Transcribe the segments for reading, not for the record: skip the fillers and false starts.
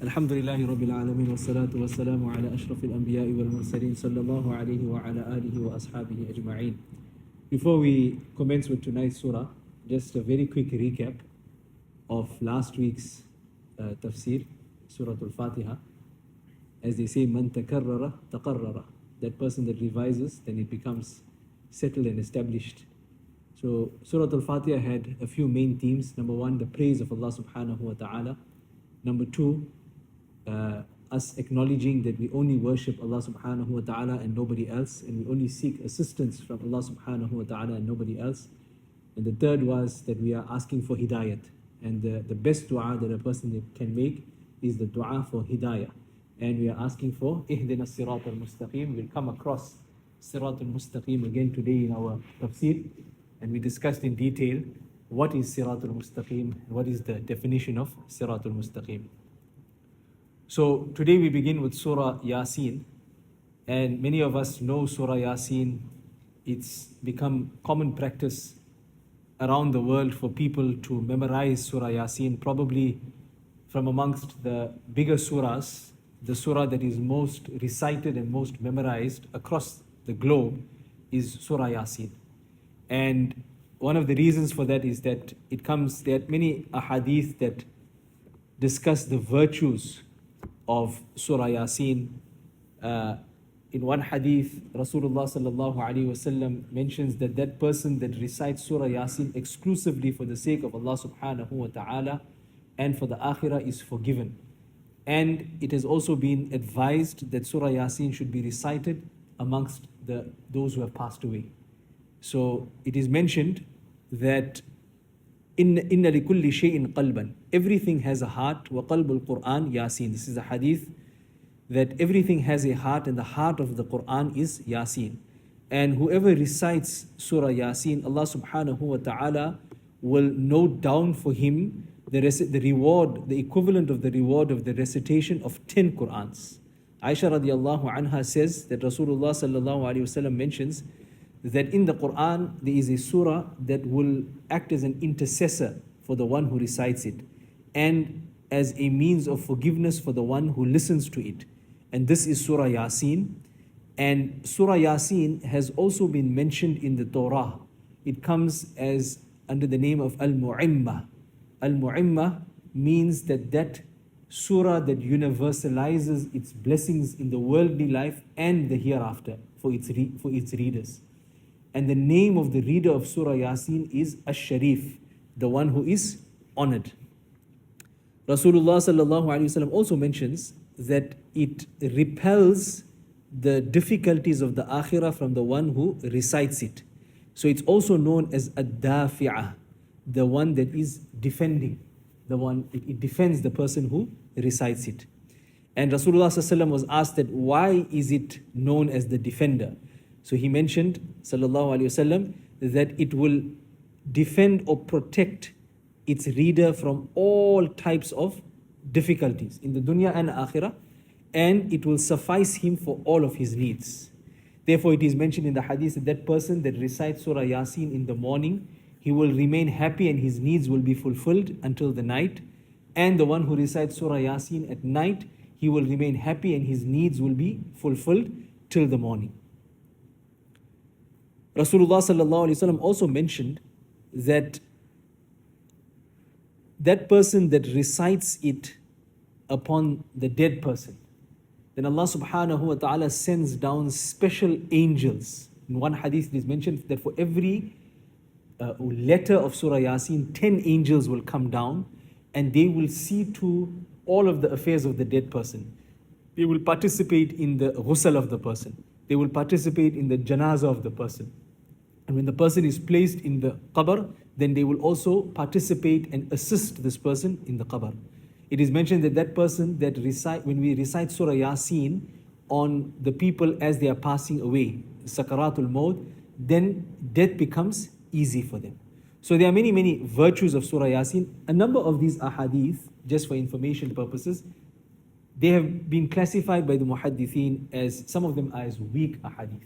الحمد لله رب العالمين والصلاة والسلام على أشرف الأنبياء والمرسلين صلى الله عليه وعلى آله وأصحابه أجمعين. Before we commence with tonight's surah, just a very quick recap of last week's tafsir, Surah Al-Fatiha. As they say, man takarrara taqarrara. That person that revises, then it becomes settled and established. So Surah Al-Fatiha had a few main themes. Number one, the praise of Allah subhanahu wa ta'ala. Number two, us acknowledging that we only worship Allah subhanahu wa ta'ala and nobody else, and we only seek assistance from Allah subhanahu wa ta'ala and nobody else. And the third was that we are asking for hidayat. And the best dua that a person can make is the dua for hidayah. And we are asking for ihdina sirat al-mustaqim. We'll come across sirat al-mustaqim again today in our tafsir. And we discussed in detail what is sirat al-mustaqim, what is the definition of sirat al-mustaqim. So today we begin with Surah Yasin, and many of us know Surah Yasin. It's become common practice around the world for people to memorize Surah Yasin. Probably from amongst the bigger surahs, the surah that is most recited and most memorized across the globe is Surah Yasin. And one of the reasons for that is that there are many ahadith that discuss the virtues of Surah Yasin. In one hadith, Rasulullah sallallahu alaihi wasallam mentions that person that recites Surah Yasin exclusively for the sake of Allah subhanahu wa ta'ala and for the akhirah is forgiven. And it has also been advised that Surah Yasin should be recited amongst those who have passed away. So it is mentioned that inna likulli shay'in qalban, everything has a heart. Wa qalbul Quran Yasin. This is a hadith that everything has a heart, and the heart of the Quran is Yasin. And whoever recites Surah Yasin, Allah subhanahu wa ta'ala will note down for him the reward, the equivalent of the reward of the recitation of 10 Qurans. Aisha radiallahu anha says that Rasulullah sallallahu alayhi wasallam mentions that in the Quran there is a surah that will act as an intercessor for the one who recites it and as a means of forgiveness for the one who listens to it. And this is Surah Yasin. And Surah Yasin has also been mentioned in the Torah. It comes as under the name of Al-Mu'imma. Al-Mu'imma means that surah that universalizes its blessings in the worldly life and the hereafter for its readers. And the name of the reader of Surah Yasin is Ash-Sharif, the one who is honored. Rasulullah sallallahu alaihi wasallam also mentions that it repels the difficulties of the akhirah from the one who recites it. So it's also known as Ad-Dafi'ah, the one that is defending, it defends the person who recites it. And Rasulullah sallallahu alaihi wasallam was asked that why is it known as the defender? So he mentioned, sallallahu alaihi wasallam, that it will defend or protect its reader from all types of difficulties in the dunya and akhirah, and it will suffice him for all of his needs. Therefore, it is mentioned in the hadith that person that recites Surah Yasin in the morning, he will remain happy and his needs will be fulfilled until the night. And the one who recites Surah Yasin at night, he will remain happy and his needs will be fulfilled till the morning. Rasulullah sallallahu alaihi wasallam also mentioned that person that recites it upon the dead person, then Allah subhanahu wa ta'ala sends down special angels. In one hadith it is mentioned that for every letter of Surah Yasin, 10 angels will come down and they will see to all of the affairs of the dead person. They will participate in the ghusl of the person. They will participate in the janazah of the person. And when the person is placed in the qabr, then they will also participate and assist this person in the qabr. It is mentioned that person that when we recite Surah Yasin on the people as they are passing away, Sakaratul Maut, then death becomes easy for them. So there are many, many virtues of Surah Yasin. A number of these ahadith, just for information purposes, they have been classified by the muhaddithin as, some of them are as weak ahadith.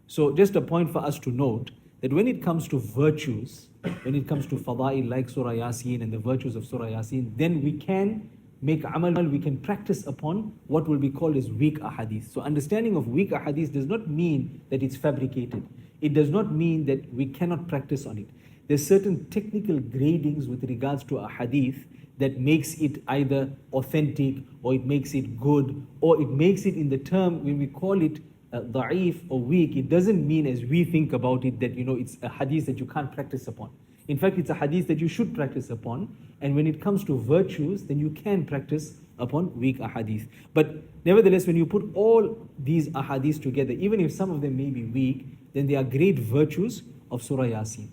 So just a point for us to note that when it comes to virtues, when it comes to fada'il like Surah Yasin and the virtues of Surah Yasin, then we can make amal, we can practice upon what will be called as weak ahadith. So understanding of weak ahadith does not mean that it's fabricated. It does not mean that we cannot practice on it. There's certain technical gradings with regards to a hadith that makes it either authentic, or it makes it good, or it makes it, in the term when we call it da'if or weak, it doesn't mean as we think about it that it's a hadith that you can't practice upon. In fact, it's a hadith that you should practice upon, and when it comes to virtues, then you can practice upon weak ahadith. But nevertheless, when you put all these ahadith together, even if some of them may be weak, then they are great virtues of Surah Yasin.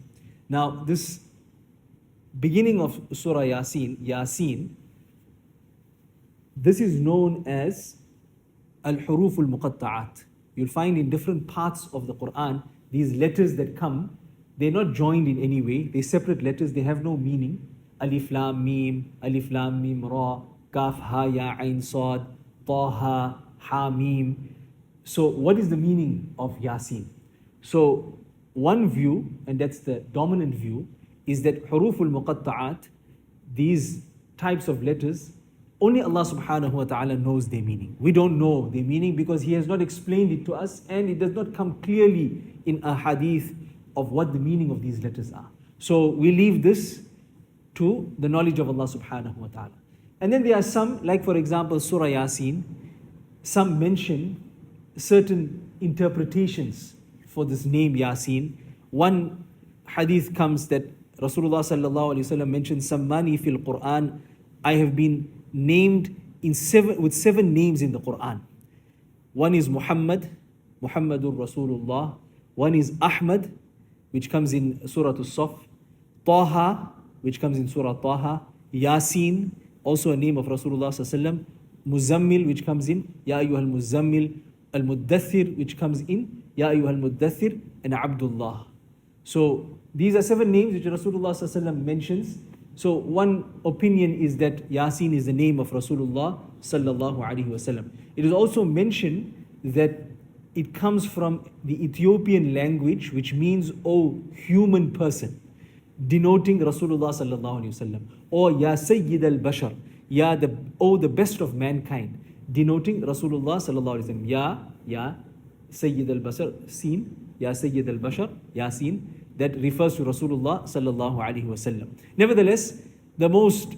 Now, this beginning of Surah Yasin, this is known as al-huruf al-muqatta'at. You'll find in different parts of the Quran, these letters that come, they're not joined in any way. They're separate letters. They have no meaning. Alif Lam Mim Ra, Kaf Ha Ya Ain Sad, Taha Ha Mim. So what is the meaning of Yasin? So one view, and that's the dominant view, is that huruful muqatta'at, these types of letters, only Allah subhanahu wa ta'ala knows their meaning. We don't know their meaning because He has not explained it to us, and it does not come clearly in a hadith of what the meaning of these letters are. So we leave this to the knowledge of Allah subhanahu wa ta'ala. And then there are some, like for example Surah Yasin, some mention certain interpretations for this name Yasin. One hadith comes that Rasulullah sallallahu alaihi wasallam mentions, Sammani fil Quran, I have been named with seven names in the Quran. One is Muhammadur Rasulullah. One is Ahmad, which comes in Surah As-Saff. Taha, which comes in Surah Taha. Yasin, also a name of Rasulullah sallallahu alaihi wasallam. Muzammil, which comes in Ya ayyuhal Muzammil. Al-Muddathir, which comes in Ya ayyuhal Muddathir, and Abdullah. So these are seven names which Rasulullah sallallahu alaihi wasallam mentions. So one opinion is that Yasin is the name of Rasulullah sallallahu alaihi wasallam. It is also mentioned that it comes from the Ethiopian language, which means, "O human person," denoting Rasulullah sallallahu alaihi wasallam, or Ya Sayyid al-Bashar, the best of mankind, denoting Rasulullah sallallahu alaihi wasallam. Ya Sayyid al-Bashar, Sin, Ya Sayyid al-Bashar, Yasin, that refers to Rasulullah sallallahu alaihi wasallam. Nevertheless, the most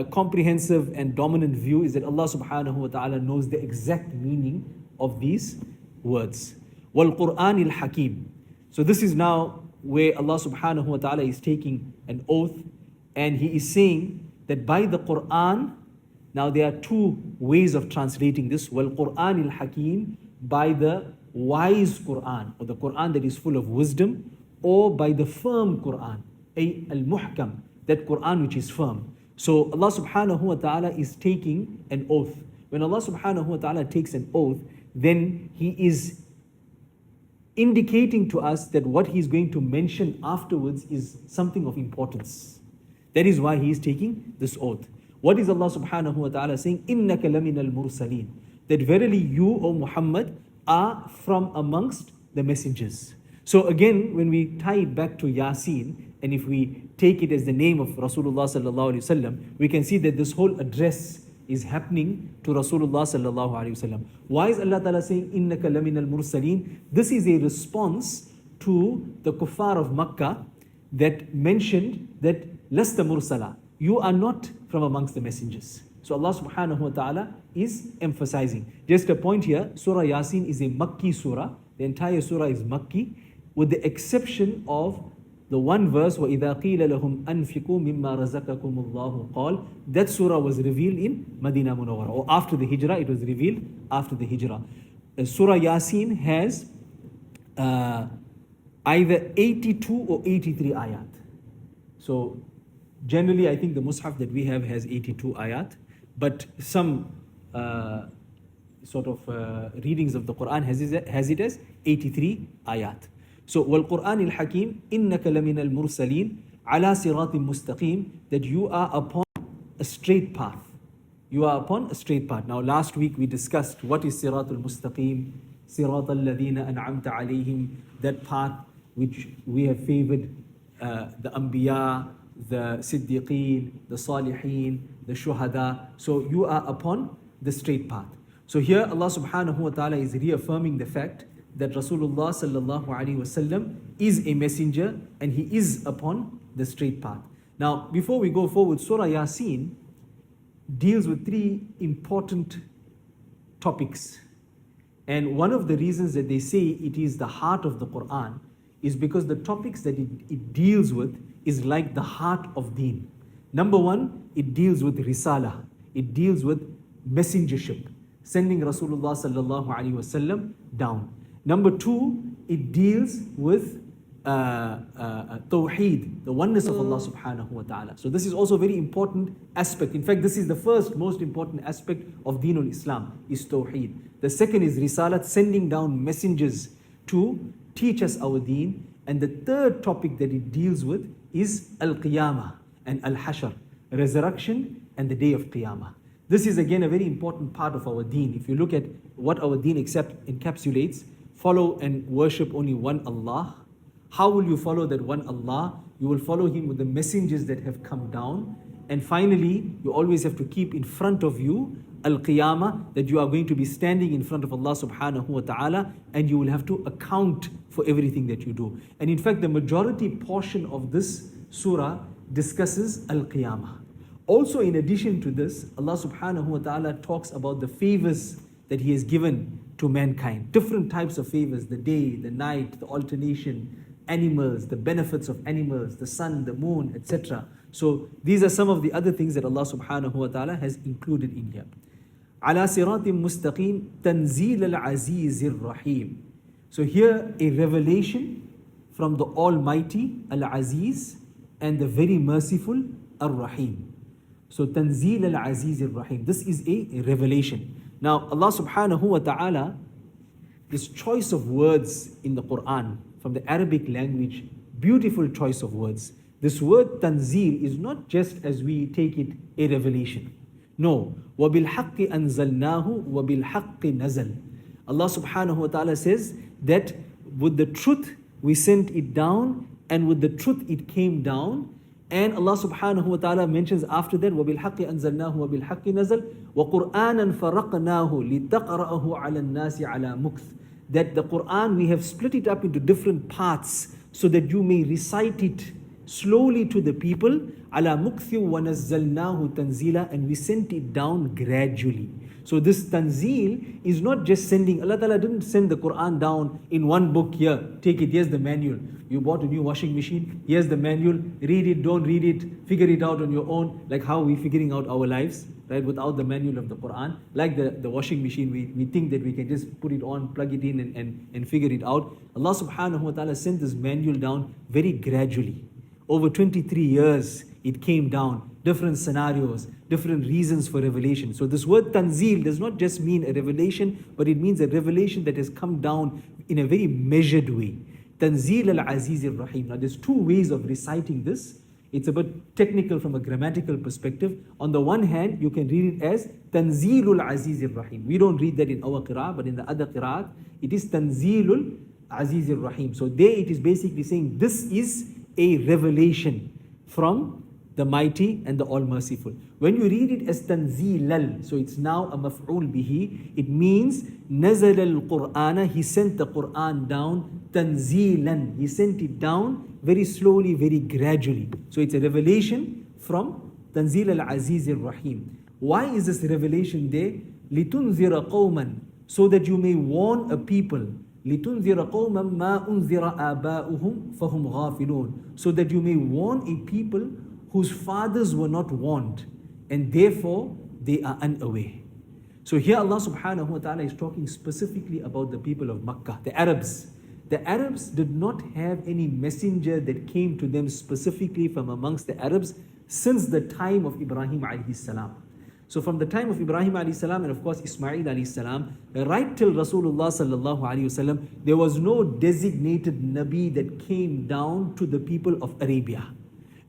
comprehensive and dominant view is that Allah subhanahu wa ta'ala knows the exact meaning of these words. Wal Qur'anil Hakim. So this is now where Allah subhanahu wa ta'ala is taking an oath, and He is saying that by the Quran, now there are two ways of translating this. Wal Qur'anil Hakim, by the wise Quran, or the Quran that is full of wisdom, or by the firm Quran, al-muhkam, that Quran which is firm. So Allah subhanahu wa ta'ala is taking an oath. When Allah subhanahu wa ta'ala takes an oath, then He is indicating to us that what He is going to mention afterwards is something of importance. That is why He is taking this oath. What is Allah subhanahu wa ta'ala saying? إِنَّكَ لَمِنَ الْمُرْسَلِينَ. That verily you, O Muhammad, are from amongst the messengers. So again, when we tie it back to Yasin, and if we take it as the name of Rasulullah sallallahu alaihi wasallam, we can see that this whole address is happening to Rasulullah sallallahu alaihi wasallam. Why is Allah Ta'ala saying innaka lamin al-mursaleen? This is a response to the kuffar of Mecca that mentioned that lasta mursala, you are not from amongst the messengers. So Allah subhanahu wa ta'ala is emphasizing. Just a point here, Surah Yasin is a Makki surah. The entire surah is Makki, with the exception of the one verse, وَإِذَا قِيلَ لَهُمْ أَنْفِقُوا مِمَّا رَزَقَكُمُ اللَّهُ قَالَ. That surah was revealed in Madinah Munawwara, or after the Hijrah. It was revealed after the Hijrah. Surah Yasin has either 82 or 83 ayat. So generally I think the Mus'haf that we have has 82 ayat, but some readings of the Quran has it as 83 ayat. So wal Qur'anil Hakim, innaka laminal mursaleen ala siratim mustaqim, that you are upon a straight path. You are upon a straight path. Now last week we discussed what is siratul mustaqim, siratal ladina an'amta alayhim, that path which we have favored the Anbiya, the Siddiqeen, the Salihin, the Shuhada. So you are upon the straight path. So here Allah subhanahu wa ta'ala is reaffirming the fact that Rasulullah sallallahu alaihi wasallam is a messenger and he is upon the straight path. Now, before we go forward, Surah Yasin deals with three important topics. And one of the reasons that they say it is the heart of the Quran is because the topics that it deals with is like the heart of deen. Number one, it deals with risala. It deals with messengership, sending Rasulullah sallallahu alaihi wasallam down. Number two, it deals with tawheed, the oneness of Allah subhanahu wa ta'ala. So this is also a very important aspect. In fact, this is the first most important aspect of Deenul Islam, is tawheed. The second is risalat, sending down messengers to teach us our deen. And the third topic that it deals with is al-qiyamah and al-hashr, resurrection and the day of qiyamah. This is again a very important part of our deen. If you look at what our deen encapsulates, follow and worship only one Allah. How will you follow that one Allah? You will follow Him with the messengers that have come down. And finally, you always have to keep in front of you al-qiyamah, that you are going to be standing in front of Allah subhanahu wa ta'ala and you will have to account for everything that you do. And in fact, the majority portion of this surah discusses al-qiyamah. Also, in addition to this, Allah subhanahu wa ta'ala talks about the favors that He has given to mankind. Different types of favors, the day, the night, the alternation, animals, the benefits of animals, the sun, the moon, etc. So these are some of the other things that Allah subhanahu wa ta'ala has included in here. Ala siratim mustaqim tanzil al-aziz ar-rahim. So here a revelation from the Almighty, Al-Aziz, and the very merciful, Ar-Rahim. So tanzil al-aziz ar-rahim. This is a revelation. Now Allah subhanahu wa ta'ala, this choice of words in the Quran from the Arabic language, beautiful choice of words. This word tanzil is not just as we take it a revelation. No. وَبِالْحَقِّ أَنزَلْنَاهُ وَبِالْحَقِّ نَزَلْ. Allah subhanahu wa ta'ala says that with the truth we sent it down and with the truth it came down. And Allah subhanahu wa ta'ala mentions after that وَبِالْحَقِّ أَنزَلْنَاهُ وَبِالْحَقِّ نَزَلْ وَقُرْآنًا فَرَقْنَاهُ لِتَقْرَأَهُ عَلَى النَّاسِ عَلَى مُكْثٍ. That the Quran, we have split it up into different parts so that you may recite it slowly to the people. عَلَى مُكْثٍ وَنَزَّلْنَاهُ تَنزِيلًا. And we sent it down gradually. So this tanzeel is not just sending. Allah Ta'ala didn't send the Quran down in one book. Here, take it, here's the manual. You bought a new washing machine, here's the manual, read it, don't read it, figure it out on your own, like how we're figuring out our lives, right, without the manual of the Quran. Like the washing machine, we think that we can just put it on, plug it in and figure it out. Allah subhanahu wa ta'ala sent this manual down very gradually. Over 23 years it came down, different scenarios, different reasons for revelation. So this word tanzeel does not just mean a revelation, but it means a revelation that has come down in a very measured way. Tanzeel al-Aziz ar-Rahim. Now there's two ways of reciting this. It's a bit technical from a grammatical perspective. On the one hand, you can read it as Tanzeelul Aziz ar-Rahim. We don't read that in our qira'ah, but in the other qira'at, it is Tanzeelul Aziz ar-Rahim. So there it is basically saying this is a revelation from the Mighty and the All-Merciful. When you read it as Tanzeelal, so it's now a maf'ul bihi, it means Nazal al-Qur'ana, He sent the Qur'an down, Tanzeelan, He sent it down very slowly, very gradually. So it's a revelation from Tanzeel al-Aziz ar-Rahim. Why is this revelation there? لِتُنذِرَ قَوْمًا, so that you may warn a people. لِتُنذِرَ قَوْمًا مَا أُنذِرَ آبَاؤُهُمْ فَهُمْ غَافِلُونَ, so that you may warn a people whose fathers were not warned and therefore they are unaware. So here Allah subhanahu wa ta'ala is talking specifically about the people of Mecca, the Arabs. The Arabs did not have any messenger that came to them specifically from amongst the Arabs since the time of Ibrahim alayhi salam. So from the time of Ibrahim alayhi salam and of course Ismail alayhi salam, right till Rasulullah sallallahu alayhi wasallam, there was no designated Nabi that came down to the people of Arabia.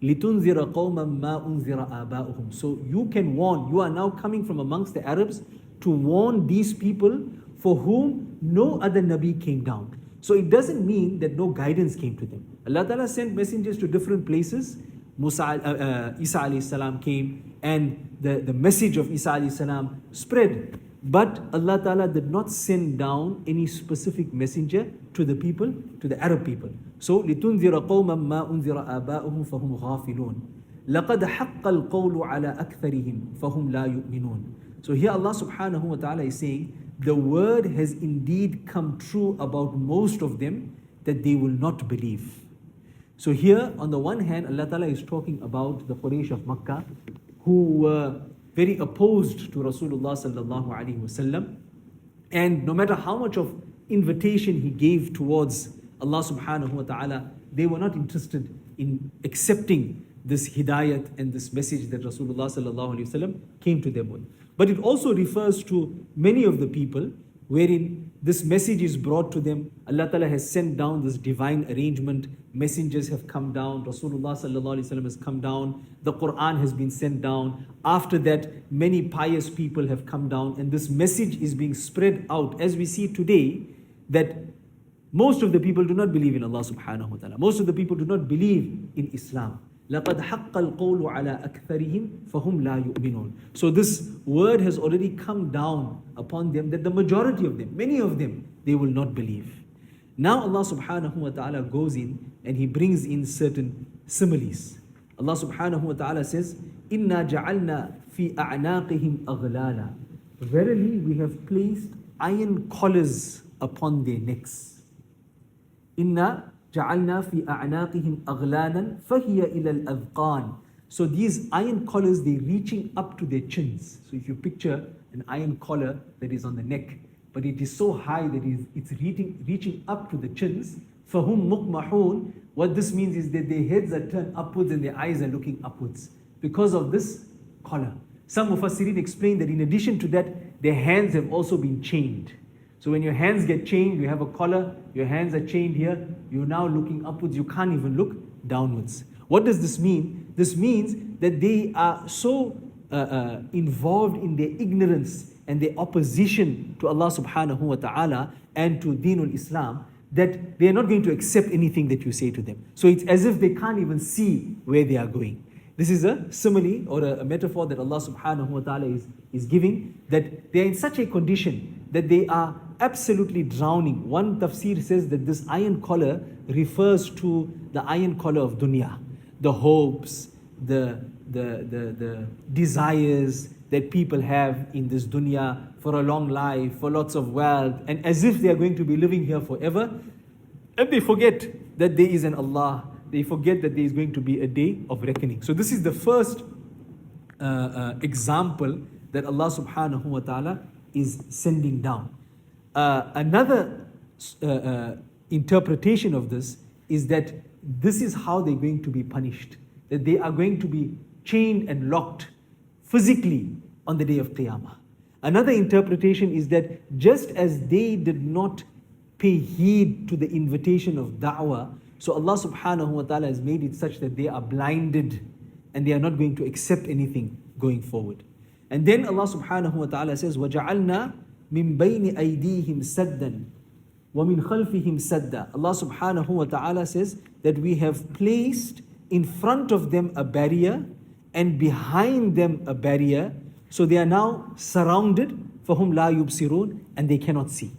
لِتُنذِرَ قَوْمًا مَا أُنذِرَ آبَاؤُهُمْ. So you can warn, you are now coming from amongst the Arabs to warn these people for whom no other Nabi came down. So it doesn't mean that no guidance came to them. Allah Ta'ala sent messengers to different places, Isa alayhi salam came, and the message of Isa alayhi salam spread. But Allah Ta'ala did not send down any specific messenger to the people, to the Arab people. So, لِتُنذِرَ قَوْمًا مَا أُنذِرَ آبَاؤُهُمْ فَهُمْ غَافِلُونَ لَقَدْ حَقَّ الْقَوْلُ عَلَىٰ أَكْثَرِهِمْ فَهُمْ لَا يُؤْمِنُونَ. So here Allah subhanahu wa ta'ala is saying, the word has indeed come true about most of them, that they will not believe. So here, on the one hand, Allah Ta'ala is talking about the Quraysh of Mecca, who were very opposed to Rasulullah sallallahu alaihi wasallam, and no matter how much of invitation he gave towards Allah subhanahu wa ta'ala, they were not interested in accepting this hidayat and this message that Rasulullah sallallahu alaihi wasallam came to them with. But it also refers to many of the people wherein this message is brought to them. Allah Ta'ala has sent down this divine arrangement. Messengers have come down. Rasulullah sallallahu alaihi wasallam has come down. The Quran has been sent down. After that, many pious people have come down, and this message is being spread out. As we see today, that most of the people do not believe in Allah subhanahu wa ta'ala. Most of the people do not believe in Islam. لَقَدْ حَقَّ الْقَوْلُ عَلَىٰ أَكْثَرِهِمْ فَهُمْ لَا يُؤْمِنُونَ. So this word has already come down upon them, that the majority of them, many of them, they will not believe. Now Allah subhanahu wa ta'ala goes in and He brings in certain similes. Allah subhanahu wa ta'ala says, إِنَّا جَعَلْنَا فِي أَعْنَاقِهِمْ أَغْلَالًا. Verily we have placed iron collars upon their necks. إِنَّا جعلنا في أعناقهم أغلالا فهي إلى الأذقان. So these iron collars, they're reaching up to their chins. So if you picture an iron collar that is on the neck, but it is so high that it's reaching up to the chins. فَهُمْ مُقْمَحُونَ. What this means is that their heads are turned upwards and their eyes are looking upwards because of this collar. Some Mufassirin explain that in addition to that, their hands have also been chained. So when your hands get chained, you have a collar, your hands are chained here, you're now looking upwards, you can't even look downwards. What does this mean? This means that they are so involved in their ignorance and their opposition to Allah subhanahu wa ta'ala and to Deenul Islam, that they are not going to accept anything that you say to them. So it's as if they can't even see where they are going. This is a simile or a metaphor that Allah subhanahu wa ta'ala is giving, that they are in such a condition that they are absolutely drowning. One tafsir says that this iron collar refers to the iron collar of dunya, the hopes, the desires that people have in this dunya for a long life, for lots of wealth, and as if they are going to be living here forever, and they forget that there is an Allah. They forget that there is going to be a day of reckoning. So this is the first example that Allah subhanahu wa ta'ala is sending down. Another interpretation of this is that this is how they're going to be punished. That they are going to be chained and locked physically on the day of Qiyamah. Another interpretation is that just as they did not pay heed to the invitation of da'wah, so Allah subhanahu wa ta'ala has made it such that they are blinded and they are not going to accept anything going forward. And then Allah subhanahu wa ta'ala says, وَجَعَلْنَا مِن بَيْنِ أَيْدِيهِمْ سَدًّا وَمِنْ خَلْفِهِمْ سَدًّا. Allah subhanahu wa ta'ala says that we have placed in front of them a barrier and behind them a barrier. So they are now surrounded, فَهُمْ لَا يُبْصِرُونَ, and they cannot see.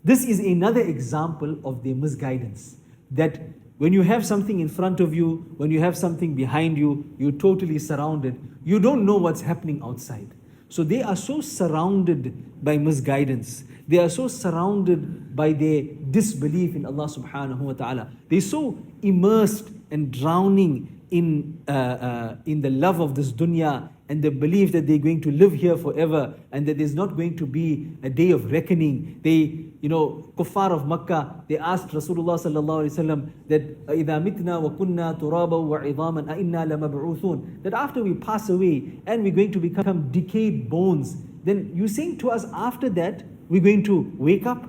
This is another example of their misguidance. That when you have something in front of you, when you have something behind you, you're totally surrounded. You don't know what's happening outside. So they are so surrounded by misguidance. They are so surrounded by their disbelief in Allah subhanahu wa ta'ala. They're so immersed and drowning in the love of this dunya and the belief that they're going to live here forever and that there's not going to be a day of reckoning. They, kuffar of Mecca, they asked Rasulullah sallallahu alaihi wasallam that إِذَا مِتْنَا وَكُنَّا تُرَابًا وَعِظَامًا أَإِنَّا لَمَبْعُوثُونَ, that after we pass away and we're going to become decayed bones, then you're saying to us after that we're going to wake up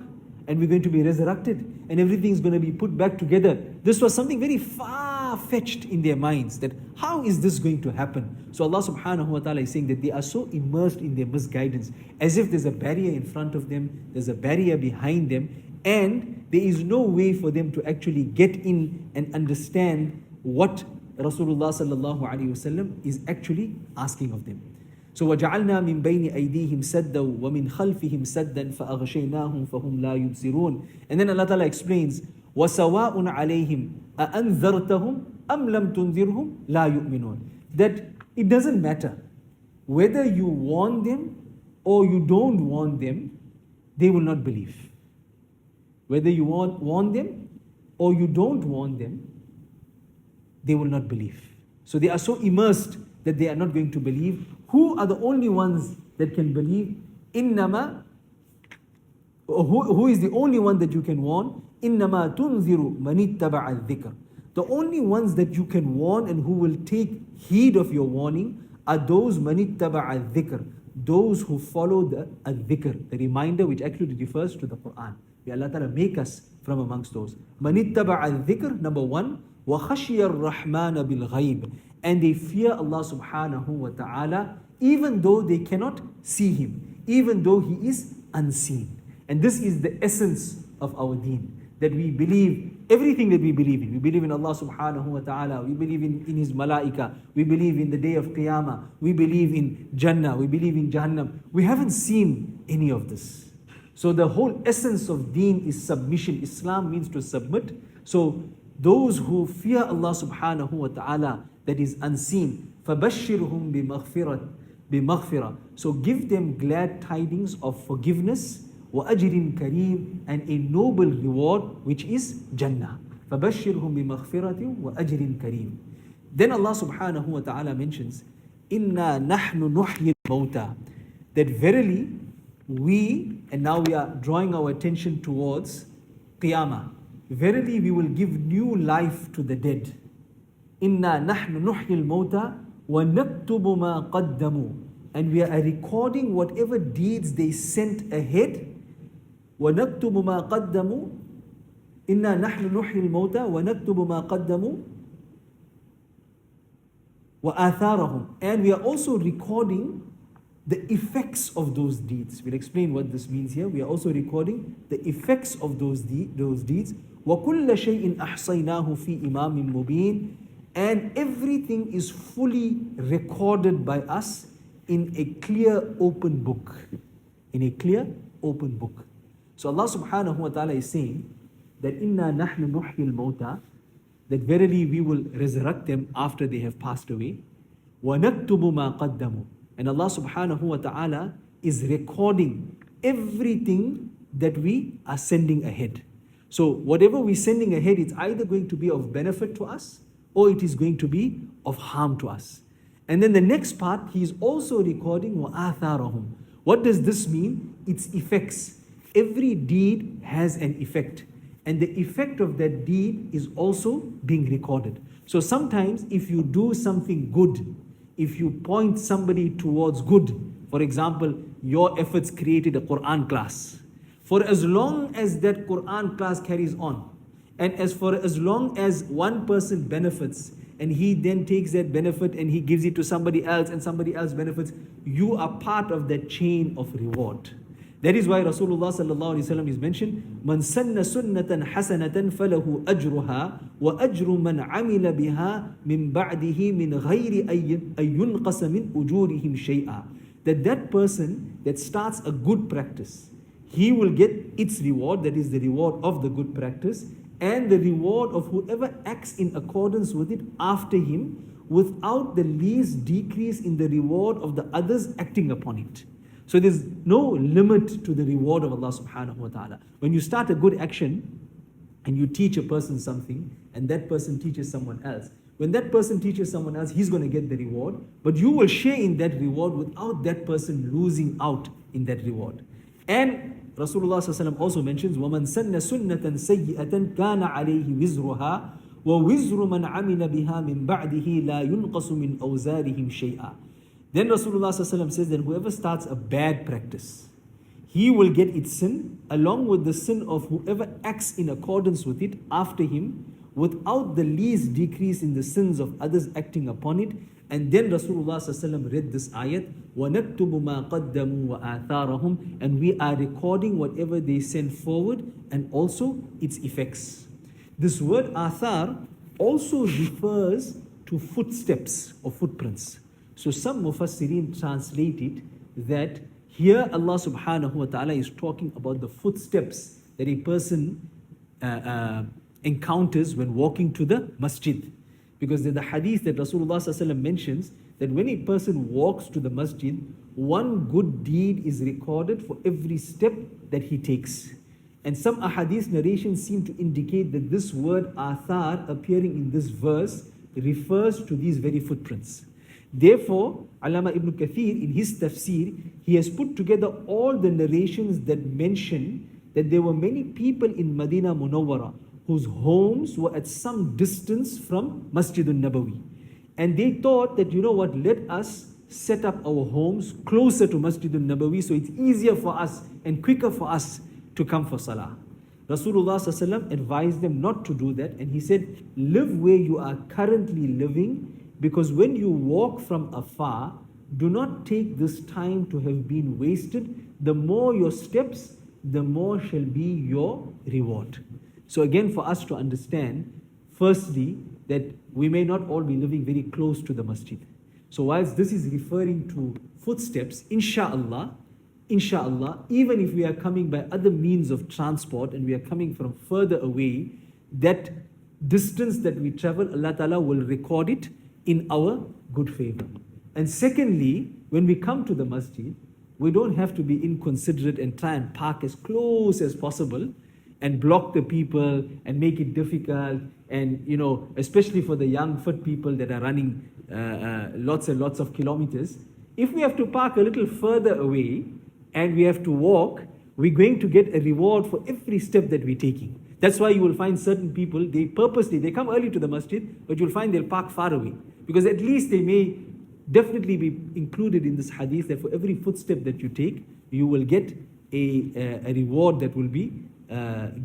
and we're going to be resurrected and everything's going to be put back together. This was something very far-fetched in their minds, that how is this going to happen? So Allah subhanahu wa ta'ala is saying that they are so immersed in their misguidance, as if there's a barrier in front of them, there's a barrier behind them, and there is no way for them to actually get in and understand what Rasulullah sallallahu alayhi wasallam is actually asking of them. So وَجَعَلْنَا مِن بَيْنِ أَيْدِيهِمْ سَدًّا وَمِنْ خَلْفِهِمْ سَدًّا فَأَغْشَيْنَاهُمْ فَهُمْ لَا يُبْصِرُونَ. And then Allah Ta'ala explains, وَسَوَاءٌ عَلَيْهِمْ أَأَنذَرْتَهُمْ أَمْ لَمْ تُنذِرْهُمْ لَا يُؤْمِنُونَ. That it doesn't matter whether you warn them or you don't warn them, they will not believe. Whether you warn them or you don't warn them, they will not believe. So they are so immersed that they are not going to believe. Who are the only ones that can believe? Innama, who is the only one that you can warn? Innama tunziru manittaba'a al-dhikr. The only ones that you can warn and who will take heed of your warning are those manittaba'a al-dhikr, those who follow the al-dhikr, the reminder which actually refers to the Quran. May Allah Ta'ala make us from amongst those. Manittaba'a al-dhikr, number one, wa khashiya ar-rahmana bil-ghayb. And they fear Allah subhanahu wa ta'ala even though they cannot see Him, even though He is unseen. And this is the essence of our deen, that we believe everything that we believe in. We believe in Allah subhanahu wa ta'ala, we believe in His malaika, we believe in the day of Qiyamah, we believe in Jannah, we believe in Jahannam. We haven't seen any of this. So the whole essence of deen is submission. Islam means to submit. So those who fear Allah subhanahu wa ta'ala, that is unseen, فَبَشِّرْهُمْ بِمَغْفِرَةٍ. So give them glad tidings of forgiveness, وَأَجْرٍ كَرِيمٍ, and a noble reward which is Jannah. فَبَشِّرْهُمْ بِمَغْفِرَةٍ وَأَجْرٍ كَرِيمٍ. Then Allah subhanahu wa ta'ala mentions, إِنَّا نَحْنُ نُحْيِي الْمَوْتَى, that verily we, and now we are drawing our attention towards Qiyamah, verily we will give new life to the dead. إِنَّا نَحْنُ نُحْيِي الْمَوْتَى وَنَكْتُبُ مَا قَدَّمُوا. And we are recording whatever deeds they sent ahead. وَنَكْتُبُ مَا قَدَّمُوا. إِنَّا نَحْنُ نُحْيِي الْمَوْتَى وَنَكْتُبُ مَا قَدَّمُوا وَآثَارَهُمْ. And we are also recording the effects of those deeds. We'll explain what this means here. We are also recording the effects of those deeds. وَكُلَّ شَيْءٍ أَحْصَيْنَاهُ فِي إِمَامٍ مُبِينٍ. And everything is fully recorded by us in a clear open book. In a clear open book. So Allah subhanahu wa ta'ala is saying that inna nahnu nuhyil mawta, that verily we will resurrect them after they have passed away. Wa naktubu ma qaddamu. And Allah subhanahu wa ta'ala is recording everything that we are sending ahead. So whatever we're sending ahead, it's either going to be of benefit to us or it is going to be of harm to us. And then the next part, he is also recording وَآثَارَهُمْ. What does this mean? Its effects. Every deed has an effect. And the effect of that deed is also being recorded. So sometimes if you do something good, if you point somebody towards good, for example, your efforts created a Quran class. For as long as that Quran class carries on, and as long as one person benefits, and he then takes that benefit and he gives it to somebody else and somebody else benefits, you are part of that chain of reward. That is why Rasulullah sallallahu alaihi wasallam is mentioned, "Man sanna sunnatan hasanatan falahu ajruha wa ajru man amila biha min ba'dihi min ghairi ayyunqasa min ujurihim shay'a." That person that starts a good practice, he will get its reward, that is the reward of the good practice, and the reward of whoever acts in accordance with it after him, without the least decrease in the reward of the others acting upon it. So there's no limit to the reward of Allah subhanahu wa ta'ala. When you start a good action and you teach a person something and that person teaches someone else, when that person teaches someone else, he's going to get the reward, but you will share in that reward without that person losing out in that reward. And Rasulullah ﷺ also mentions, وَمَنْ سَنَّ سُنَّةً سَيِّئَةً كَانَ عَلَيْهِ وِزْرُهَا وَوِزْرُ مَنْ عَمِلَ بِهَا مِنْ بَعْدِهِ لَا يُنْقَصُ مِنْ أَوْزَارِهِمْ شَيْئًا. Then Rasulullah ﷺ says that whoever starts a bad practice, he will get its sin along with the sin of whoever acts in accordance with it after him, without the least decrease in the sins of others acting upon it. And then Rasulullah ﷺ read this ayat, وَنَكْتُبُ مَا قَدَّمُوا وَآثَارَهُمْ, and we are recording whatever they send forward and also its effects. This word athar also refers to footsteps or footprints. So some Mufassirin translate it that here Allah subhanahu wa ta'ala is talking about the footsteps that a person encounters when walking to the masjid. Because there's the hadith that Rasulullah sallallahu alaihi wasallam mentions that when a person walks to the masjid, one good deed is recorded for every step that he takes. And some ahadith narrations seem to indicate that this word athar appearing in this verse refers to these very footprints. Therefore, Allama Ibn Kathir in his Tafseer, he has put together all the narrations that mention that there were many people in Medina Munawwara whose homes were at some distance from Masjidun Nabawi. And they thought that, let us set up our homes closer to Masjidun Nabawi so it's easier for us and quicker for us to come for Salah. Rasulullah ﷺ advised them not to do that, and he said, live where you are currently living, because when you walk from afar, do not take this time to have been wasted. The more your steps, the more shall be your reward. So again, for us to understand, firstly, that we may not all be living very close to the masjid. So whilst this is referring to footsteps, inshallah, even if we are coming by other means of transport and we are coming from further away, that distance that we travel, Allah Ta'ala will record it in our good favor. And secondly, when we come to the masjid, we don't have to be inconsiderate and try and park as close as possible and block the people and make it difficult. And, especially for the young, fit people that are running lots and lots of kilometers, if we have to park a little further away and we have to walk, we're going to get a reward for every step that we're taking. That's why you will find certain people, they come early to the masjid, but you'll find they'll park far away. Because at least they may definitely be included in this hadith that for every footstep that you take, you will get a reward that will be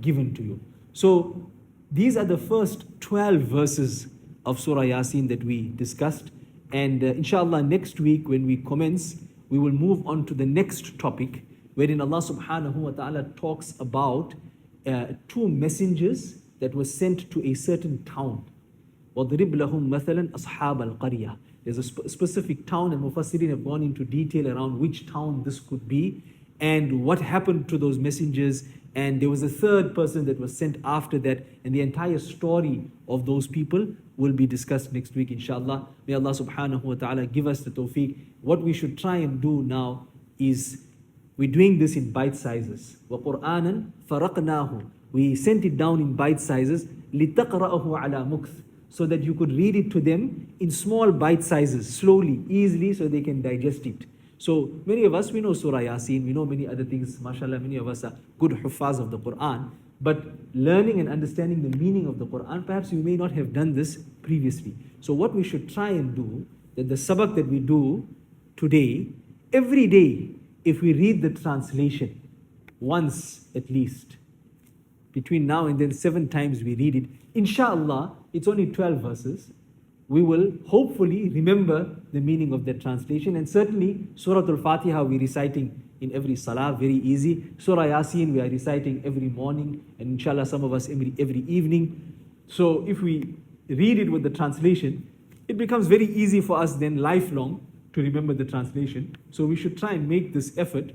given to you. So these are the first 12 verses of Surah Yasin that we discussed. And inshallah, next week when we commence, we will move on to the next topic, wherein Allah subhanahu wa ta'ala talks about two messengers that were sent to a certain town. وَضْرِبْ لَهُمْ مَثَلًا أَصْحَابَ الْقَرْيَةِ. There's a specific town, and Mufassirin have gone into detail around which town this could be and what happened to those messengers. And there was a third person that was sent after that, and the entire story of those people will be discussed next week, inshallah. May Allah subhanahu wa ta'ala give us the tawfiq. What we should try and do now is, we're doing this in bite sizes. وَقُرْآنًا فَرَقْنَاهُ. We sent it down in bite sizes. لِتَقْرَأَهُ عَلَى مُكْثٍ. So that you could read it to them in small bite sizes, slowly, easily, so they can digest it. So many of us, we know Surah Yasin, we know many other things, mashallah, many of us are good huffaz of the Quran, but learning and understanding the meaning of the Quran, perhaps we may not have done this previously. So what we should try and do, that the sabak that we do today, every day, if we read the translation, once at least, between now and then 7 times we read it, inshallah, it's only 12 verses, we will hopefully remember the meaning of that translation. And certainly Surah Al-Fatiha we're reciting in every salah, very easy. Surah Yasin we are reciting every morning, and inshallah some of us every evening. So if we read it with the translation, it becomes very easy for us then lifelong to remember the translation. So we should try and make this effort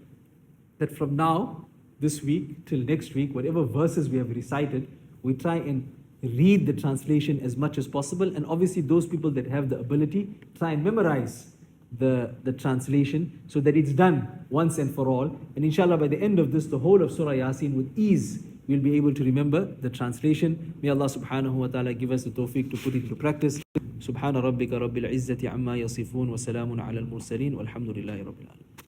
that from now, this week till next week, whatever verses we have recited, we try and read the translation as much as possible. And obviously those people that have the ability, try and memorize the translation so that it's done once and for all. And inshallah by the end of this, the whole of Surah Yasin with ease, we'll be able to remember the translation. May Allah subhanahu wa ta'ala give us the tawfiq to put it into practice. Subhana rabbika rabbil izzati amma yasifun wa salamun ala al-mursaleen walhamdulillahi rabbil alamin.